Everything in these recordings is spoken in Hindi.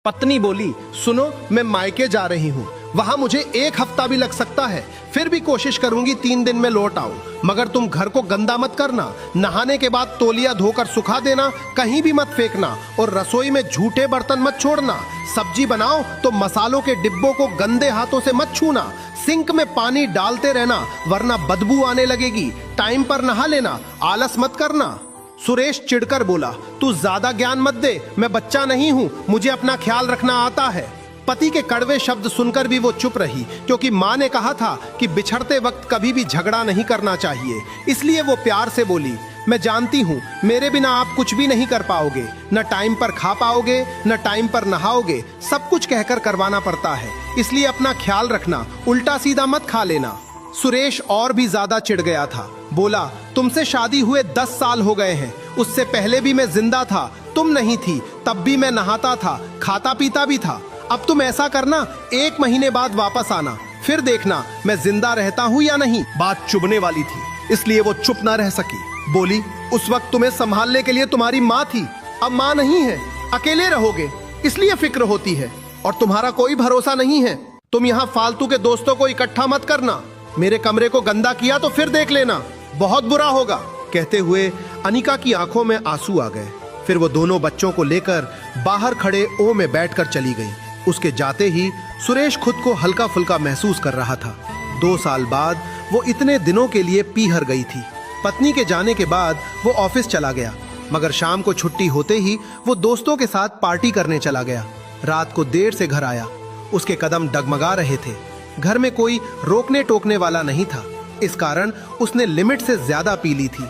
पत्नी बोली, सुनो मैं मायके जा रही हूँ, वहां मुझे 1 हफ्ता भी लग सकता है, फिर भी कोशिश करूंगी 3 दिन में लौट आऊं। मगर तुम घर को गंदा मत करना, नहाने के बाद तौलिया धोकर सुखा देना, कहीं भी मत फेंकना, और रसोई में झूठे बर्तन मत छोड़ना। सब्जी बनाओ तो मसालों के डिब्बों को गंदे हाथों से मत छूना। सिंक में पानी डालते रहना वरना बदबू आने लगेगी। टाइम पर नहा लेना, आलस मत करना। सुरेश चिढ़कर बोला, तू ज्यादा ज्ञान मत दे, मैं बच्चा नहीं हूँ, मुझे अपना ख्याल रखना आता है। पति के कड़वे शब्द सुनकर भी वो चुप रही, क्योंकि माँ ने कहा था कि बिछड़ते वक्त कभी भी झगड़ा नहीं करना चाहिए। इसलिए वो प्यार से बोली, मैं जानती हूँ मेरे बिना आप कुछ भी नहीं कर पाओगे, न टाइम पर खा पाओगे न टाइम पर नहाओगे, सब कुछ कहकर करवाना पड़ता है, इसलिए अपना ख्याल रखना, उल्टा सीधा मत खा लेना। सुरेश और भी ज्यादा चिढ़ गया था, बोला, तुमसे शादी हुए 10 साल हो गए हैं, उससे पहले भी मैं जिंदा था, तुम नहीं थी, तब भी मैं नहाता था, खाता पीता भी था। अब तुम ऐसा करना, 1 महीने बाद वापस आना, फिर देखना मैं जिंदा रहता हूँ या नहीं। बात चुभने वाली थी, इसलिए वो चुप ना रह सकी। बोली, उस वक्त तुम्हें संभालने के लिए तुम्हारी माँ थी, अब माँ नहीं है, अकेले रहोगे, इसलिए फिक्र होती है, और तुम्हारा कोई भरोसा नहीं है। तुम यहाँ फालतू के दोस्तों को इकट्ठा मत करना, मेरे कमरे को गंदा किया तो फिर देख लेना, बहुत बुरा होगा। कहते हुए अनिका की आंखों में आंसू आ गए। फिर वो दोनों बच्चों को लेकर बाहर खड़े ओ में बैठकर चली गई। उसके जाते ही सुरेश खुद को हल्का फुल्का महसूस कर रहा था। 2 साल बाद वो इतने दिनों के लिए पीहर गई थी। पत्नी के जाने के बाद वो ऑफिस चला गया, मगर शाम को छुट्टी होते ही वो दोस्तों के साथ पार्टी करने चला गया। रात को देर से घर आया, उसके कदम डगमगा रहे थे। घर में कोई रोकने टोकने वाला नहीं था, इस कारण उसने लिमिट से ज्यादा पी ली थी।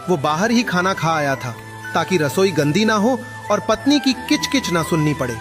वो बाहर ही खाना खा आया था ताकि रसोई गंदी ना हो और पत्नी की किच-किच ना सुननी पड़े।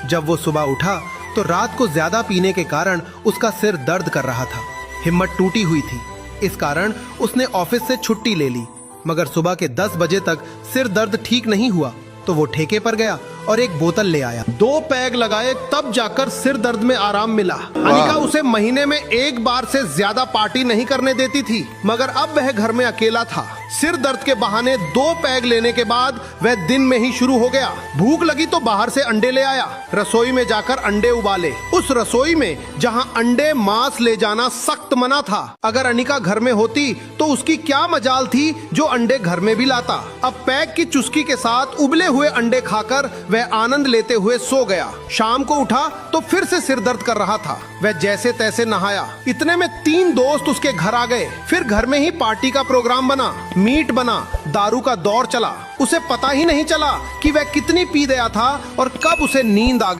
जब वो सुबह उठा तो रात को ज्यादा पीने के कारण उसका सिर दर्द कर रहा था, हिम्मत टूटी हुई थी, इस कारण उसने ऑफिस से छुट्टी ले ली। मगर सुबह के 10 बजे तक सिर दर्द ठीक नहीं हुआ तो वो ठेके पर गया और एक बोतल ले आया। 2 पैग लगाए तब जाकर सिर दर्द में आराम मिला। अनिका उसे महीने में 1 बार से ज्यादा पार्टी नहीं करने देती थी, मगर अब वह घर में अकेला था। सिर दर्द के बहाने 2 पैग लेने के बाद वह दिन में ही शुरू हो गया। भूख लगी तो बाहर से अंडे ले आया, रसोई में जाकर अंडे उबाले। उस रसोई में जहां अंडे मांस ले जाना सख्त मना था। अगर अनिका घर में होती तो उसकी क्या मजाल थी जो अंडे घर में भी लाता। अब पैग की चुस्की के साथ उबले हुए अंडे खाकर वह आनंद लेते हुए सो गया। शाम को उठा तो फिर से सिर दर्द कर रहा था। वह जैसे तैसे नहाया। इतने में 3 दोस्त उसके घर आ गए। फिर घर में ही पार्टी का प्रोग्राम बना, मीट बना, दारू का दौर चला। उसे पता ही नहीं चला कि वह कितनी पी गया था और कब उसे नींद आ गई।